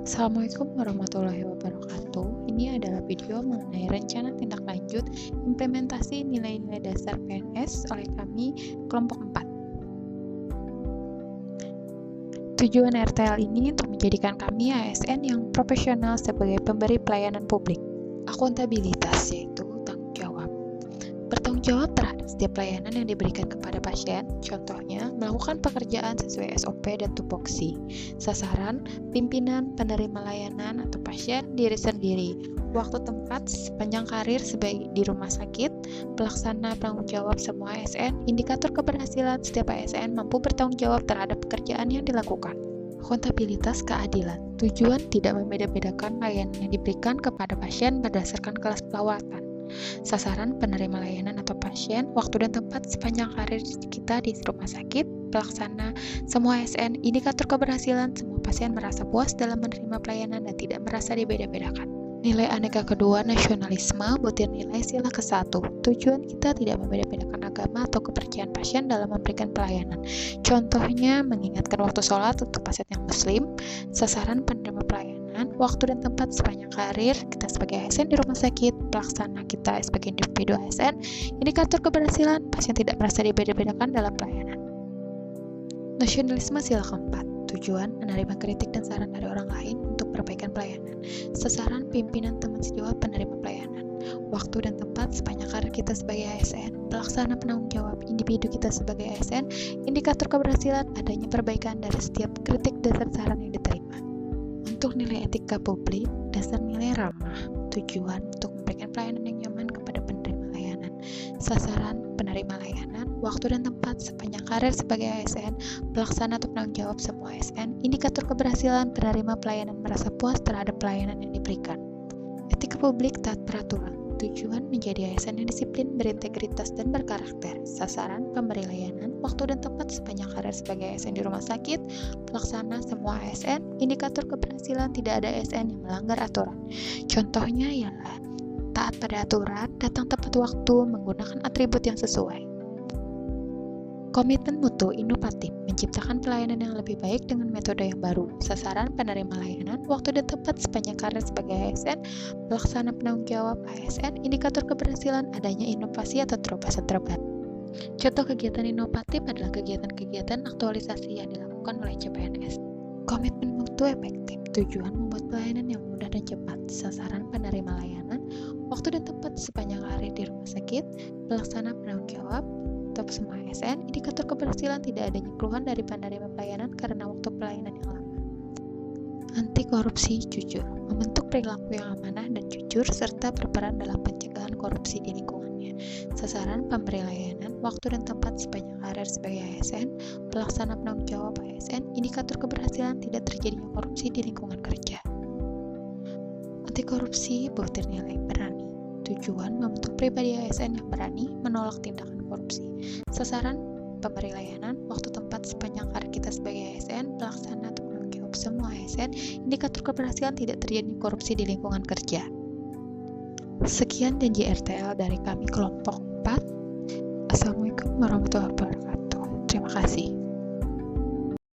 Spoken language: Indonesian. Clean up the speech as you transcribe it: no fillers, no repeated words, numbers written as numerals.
Assalamualaikum warahmatullahi wabarakatuh. Ini adalah video mengenai rencana tindak lanjut implementasi nilai-nilai dasar PNS oleh kami kelompok 4. Tujuan RTL ini untuk menjadikan kami ASN yang profesional sebagai pemberi pelayanan publik. Akuntabilitas yaitu tanggung jawab. Bertanggung jawab terhadap setiap pelayanan yang diberikan kepada pasien, contohnya melakukan pekerjaan sesuai SOP dan tupoksi. Sasaran, pimpinan, penerima layanan atau pasien, diri sendiri. Waktu tempat, sepanjang karir sebagai di rumah sakit, pelaksana penanggung jawab semua ASN, indikator keberhasilan setiap ASN mampu bertanggung jawab terhadap pekerjaan yang dilakukan. Akuntabilitas keadilan. Tujuan tidak membeda-bedakan layanan yang diberikan kepada pasien berdasarkan kelas perawatan. Sasaran penerima layanan atau pasien, waktu dan tempat sepanjang karir kita di rumah sakit, pelaksana semua ASN, indikator keberhasilan semua pasien merasa puas dalam menerima pelayanan dan tidak merasa dibeda-bedakan. Nilai aneka kedua, nasionalisme, butir nilai sila ke-1. Tujuan kita tidak membeda-bedakan agama atau kepercayaan pasien dalam memberikan pelayanan. Contohnya, mengingatkan waktu sholat untuk pasien yang muslim, sasaran penerima pelayanan, waktu dan tempat sepanjang karir kita sebagai ASN di rumah sakit, pelaksana kita sebagai individu ASN, indikator keberhasilan pasien tidak merasa dibeda-bedakan dalam pelayanan. Nasionalisme sila ke-4. Tujuan menerima kritik dan saran dari orang lain untuk perbaikan pelayanan. Sasaran pimpinan teman sejawat penerima pelayanan. Waktu dan tempat sepanjang karir kita sebagai ASN, pelaksana penanggung jawab individu kita sebagai ASN, indikator keberhasilan adanya perbaikan dari setiap kritik dan saran yang diterima. Untuk nilai etika publik, dasar nilai ramah. Tujuan untuk memberikan pelayanan yang nyaman kepada penerima layanan. Sasaran penerima layanan, waktu dan tempat sepanjang karir sebagai ASN, pelaksana atau penanggung jawab semua ASN, indikator keberhasilan penerima pelayanan merasa puas terhadap pelayanan yang diberikan. Etika publik taat peraturan. Tujuan menjadi ASN yang disiplin, berintegritas, dan berkarakter. Sasaran pemberi layanan, waktu dan tempat sepanjang karir sebagai ASN di rumah sakit, pelaksana semua ASN, indikator keberhasilan tidak ada ASN yang melanggar aturan. Contohnya ialah taat pada aturan, datang tepat waktu, menggunakan atribut yang sesuai. Komitmen mutu inovatif, menciptakan pelayanan yang lebih baik dengan metode yang baru. Sasaran penerima layanan, waktu dan tempat sepanjang karir sebagai ASN, pelaksana penanggung jawab ASN, indikator keberhasilan adanya inovasi atau terobosan terbaru. Contoh kegiatan inovatif adalah kegiatan-kegiatan aktualisasi yang dilakukan oleh CPNS. Komitmen mutu efektif, tujuan membuat pelayanan yang mudah dan cepat. Sasaran penerima layanan, waktu dan tempat sepanjang karir di rumah sakit, pelaksana penanggung jawab atau semua ASN, indikator keberhasilan tidak adanya keluhan dari penerima pelayanan karena waktu pelayanan yang lama. Anti korupsi jujur, membentuk perilaku yang amanah dan jujur serta berperan dalam pencegahan korupsi di lingkungannya. Sasaran pemberi layanan, waktu dan tempat sepanjang karir sebagai ASN, pelaksana penanggung jawab ASN, indikator keberhasilan tidak terjadinya korupsi di lingkungan kerja. Anti korupsi butir nilai berani. Tujuan membentuk pribadi ASN yang berani menolak tindakan korupsi. Sasaran pemberi layanan, waktu tempat sepanjang karir kita sebagai ASN, pelaksana atau penanggung jawab semua ASN, indikator keberhasilan tidak terjadi korupsi di lingkungan kerja. Sekian janji RTL dari kami kelompok 4. Assalamualaikum warahmatullahi wabarakatuh. Terima kasih.